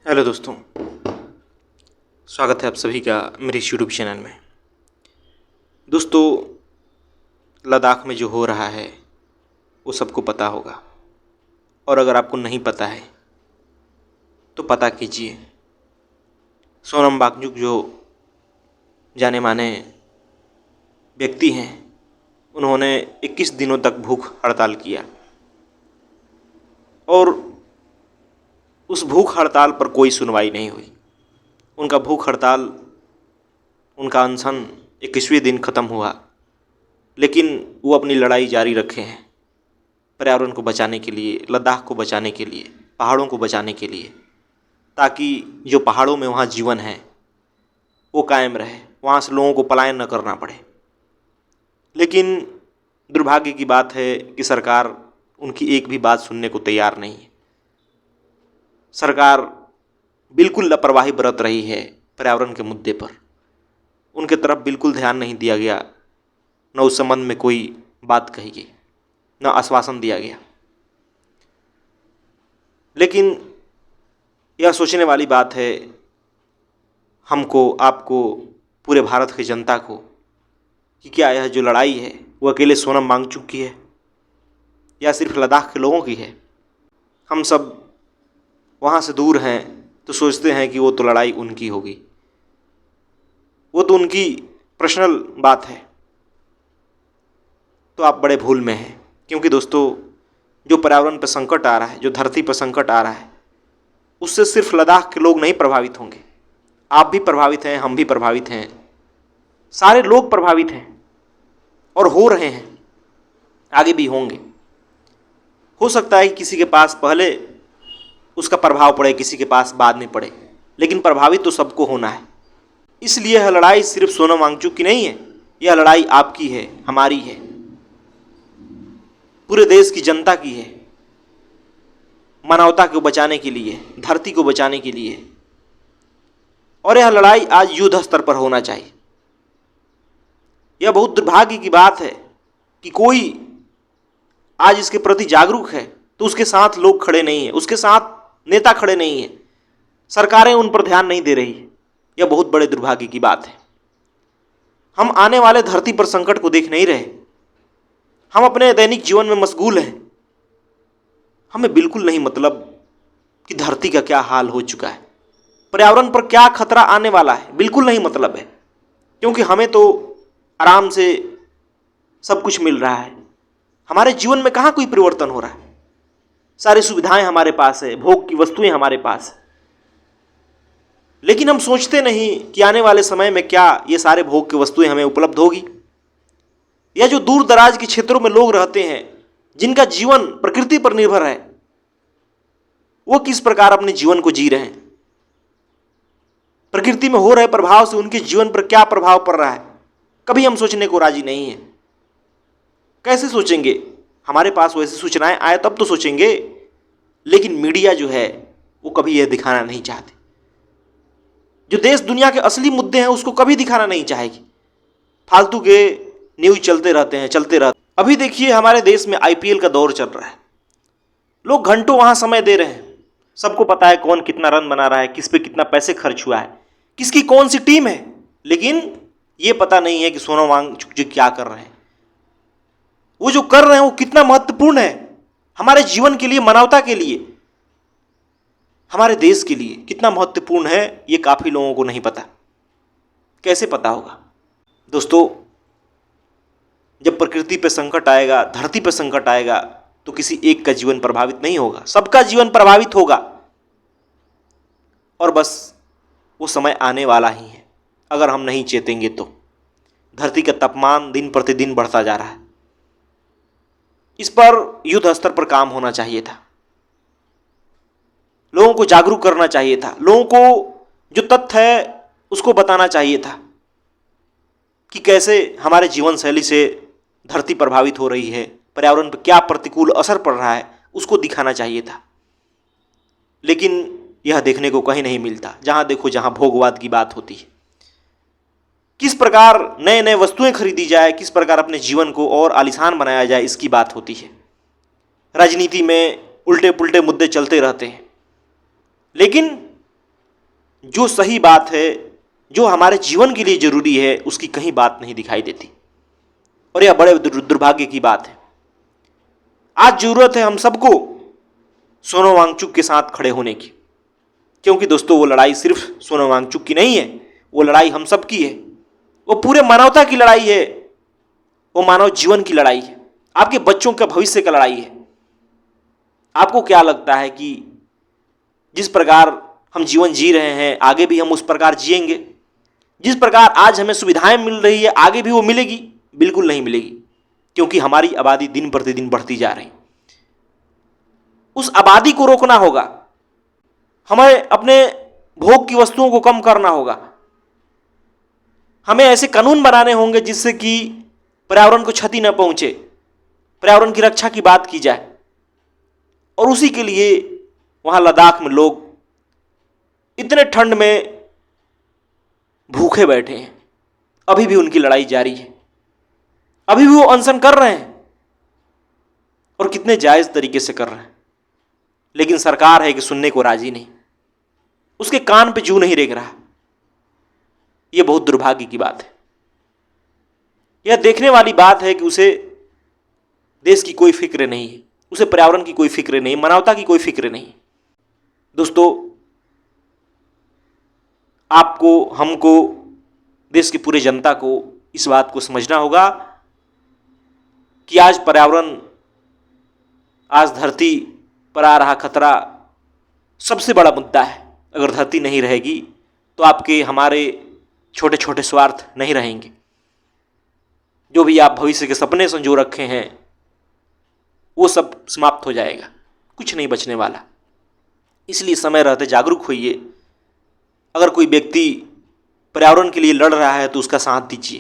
Hello दोस्तों, स्वागत है आप सभी का मेरे इस यूट्यूब चैनल में। दोस्तों, लद्दाख में जो हो रहा है वो सबको पता होगा, और अगर आपको नहीं पता है तो पता कीजिए। सोनम वांगचुक जो जाने माने व्यक्ति हैं, उन्होंने 21 दिनों तक भूख हड़ताल किया और उस भूख हड़ताल पर कोई सुनवाई नहीं हुई। उनका भूख हड़ताल, उनका अनशन 21वें दिन ख़त्म हुआ, लेकिन वो अपनी लड़ाई जारी रखे हैं पर्यावरण को बचाने के लिए, लद्दाख को बचाने के लिए, पहाड़ों को बचाने के लिए, ताकि जो पहाड़ों में वहाँ जीवन है वो कायम रहे, वहाँ से लोगों को पलायन न करना पड़े। लेकिन दुर्भाग्य की बात है कि सरकार उनकी एक भी बात सुनने को तैयार नहीं है। सरकार बिल्कुल लापरवाही बरत रही है पर्यावरण के मुद्दे पर। उनके तरफ बिल्कुल ध्यान नहीं दिया गया, न उस संबंध में कोई बात कही गई, न आश्वासन दिया गया। लेकिन यह सोचने वाली बात है हमको, आपको, पूरे भारत की जनता को, कि क्या यह जो लड़ाई है वो अकेले सोनम वांगचुक की है या सिर्फ लद्दाख के लोगों की है। हम सब वहाँ से दूर हैं तो सोचते हैं कि वो तो लड़ाई उनकी होगी, वो तो उनकी पर्सनल बात है। तो आप बड़े भूल में हैं, क्योंकि दोस्तों, जो पर्यावरण पर संकट आ रहा है, जो धरती पर संकट आ रहा है, उससे सिर्फ लद्दाख के लोग नहीं प्रभावित होंगे। आप भी प्रभावित हैं, हम भी प्रभावित हैं, सारे लोग प्रभावित हैं और हो रहे हैं, आगे भी होंगे। हो सकता है कि किसी के पास पहले उसका प्रभाव पड़े, किसी के पास बाद में पड़े, लेकिन प्रभावित तो सबको होना है। इसलिए यह लड़ाई सिर्फ सोनम वांगचुक की नहीं है, यह लड़ाई आपकी है, हमारी है, पूरे देश की जनता की है, मानवता को बचाने के लिए, धरती को बचाने के लिए। और यह लड़ाई आज युद्ध स्तर पर होना चाहिए। यह बहुत दुर्भाग्य की बात है कि कोई आज इसके प्रति जागरूक है तो उसके साथ लोग खड़े नहीं हैं, उसके साथ नेता खड़े नहीं हैं, सरकारें उन पर ध्यान नहीं दे रही है। यह बहुत बड़े दुर्भाग्य की बात है। हम आने वाले धरती पर संकट को देख नहीं रहे, हम अपने दैनिक जीवन में मशगूल हैं। हमें बिल्कुल नहीं मतलब कि धरती का क्या हाल हो चुका है, पर्यावरण पर क्या खतरा आने वाला है, बिल्कुल नहीं मतलब है। क्योंकि हमें तो आराम से सब कुछ मिल रहा है, हमारे जीवन में कहाँ कोई परिवर्तन हो रहा है। सारी सुविधाएं हमारे पास है, भोग की वस्तुएं हमारे पास है, लेकिन हम सोचते नहीं कि आने वाले समय में क्या ये सारे भोग की वस्तुएं हमें उपलब्ध होगी। या जो दूर दराज के क्षेत्रों में लोग रहते हैं, जिनका जीवन प्रकृति पर निर्भर है, वो किस प्रकार अपने जीवन को जी रहे हैं, प्रकृति में हो रहे प्रभाव से उनके जीवन पर क्या प्रभाव पड़ रहा है, कभी हम सोचने को राजी नहीं है। कैसे सोचेंगे? हमारे पास वैसी सूचनाएं आए तब तो सोचेंगे। लेकिन मीडिया जो है वो कभी यह दिखाना नहीं चाहती। जो देश दुनिया के असली मुद्दे हैं उसको कभी दिखाना नहीं चाहेगी। फालतू के न्यूज चलते रहते हैं, चलते रहते। अभी देखिए, हमारे देश में आईपीएल का दौर चल रहा है, लोग घंटों वहां समय दे रहे हैं। सबको पता है कौन कितना रन बना रहा है, किस पे कितना पैसे खर्च हुआ है, किसकी कौन सी टीम है, लेकिन ये पता नहीं है कि सोनम वांगचुक जी क्या कर रहे हैं। वो जो कर रहे हैं वो कितना महत्वपूर्ण है हमारे जीवन के लिए, मानवता के लिए, हमारे देश के लिए कितना महत्वपूर्ण है, ये काफी लोगों को नहीं पता। कैसे पता होगा? दोस्तों, जब प्रकृति पे संकट आएगा, धरती पे संकट आएगा, तो किसी एक का जीवन प्रभावित नहीं होगा, सबका जीवन प्रभावित होगा। और बस वो समय आने वाला ही है। अगर हम नहीं चेतेंगे तो धरती का तापमान दिन प्रतिदिन बढ़ता जा रहा है। इस पर युद्ध स्तर पर काम होना चाहिए था, लोगों को जागरूक करना चाहिए था, लोगों को जो तथ्य है उसको बताना चाहिए था कि कैसे हमारे जीवन शैली से धरती प्रभावित हो रही है, पर्यावरण पर क्या प्रतिकूल असर पड़ रहा है, उसको दिखाना चाहिए था। लेकिन यह देखने को कहीं नहीं मिलता। जहां देखो जहां भोगवाद की बात होती है, किस प्रकार नए नए वस्तुएं खरीदी जाए, किस प्रकार अपने जीवन को और आलीशान बनाया जाए, इसकी बात होती है। राजनीति में उल्टे पुल्टे मुद्दे चलते रहते हैं, लेकिन जो सही बात है, जो हमारे जीवन के लिए जरूरी है, उसकी कहीं बात नहीं दिखाई देती। और यह बड़े दुर्भाग्य की बात है। आज जरूरत है हम सबको सोनम वांगचुक के साथ खड़े होने की, क्योंकि दोस्तों वो लड़ाई सिर्फ सोनम वांगचुक की नहीं है, वो लड़ाई हम सब की है, वो पूरे मानवता की लड़ाई है, वो मानव जीवन की लड़ाई है, आपके बच्चों का भविष्य का लड़ाई है। आपको क्या लगता है कि जिस प्रकार हम जीवन जी रहे हैं आगे भी हम उस प्रकार जिएंगे? जिस प्रकार आज हमें सुविधाएं मिल रही है आगे भी वो मिलेगी? बिल्कुल नहीं मिलेगी, क्योंकि हमारी आबादी दिन प्रतिदिन बढ़ती जा रही है। उस आबादी को रोकना होगा, हमें अपने भोग की वस्तुओं को कम करना होगा, हमें ऐसे कानून बनाने होंगे जिससे कि पर्यावरण को क्षति न पहुंचे, पर्यावरण की रक्षा की बात की जाए। और उसी के लिए वहां लद्दाख में लोग इतने ठंड में भूखे बैठे हैं, अभी भी उनकी लड़ाई जारी है, अभी भी वो अनशन कर रहे हैं, और कितने जायज तरीके से कर रहे हैं। लेकिन सरकार है कि सुनने को राजी नहीं, उसके कान पे जू नहीं रेंग रहा। यह बहुत दुर्भाग्य की बात है। यह देखने वाली बात है कि उसे देश की कोई फिक्र नहीं है, उसे पर्यावरण की कोई फिक्र नहीं, मानवता की कोई फिक्र नहीं। दोस्तों, आपको, हमको, देश की पूरी जनता को इस बात को समझना होगा कि आज पर्यावरण, आज धरती पर आ रहा खतरा सबसे बड़ा मुद्दा है। अगर धरती नहीं रहेगी तो आपके, हमारे छोटे छोटे स्वार्थ नहीं रहेंगे। जो भी आप भविष्य के सपने संजो रखे हैं वो सब समाप्त हो जाएगा, कुछ नहीं बचने वाला। इसलिए समय रहते जागरूक होइए। अगर कोई व्यक्ति पर्यावरण के लिए लड़ रहा है तो उसका साथ दीजिए,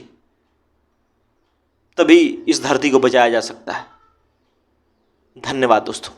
तभी इस धरती को बचाया जा सकता है। धन्यवाद दोस्तों।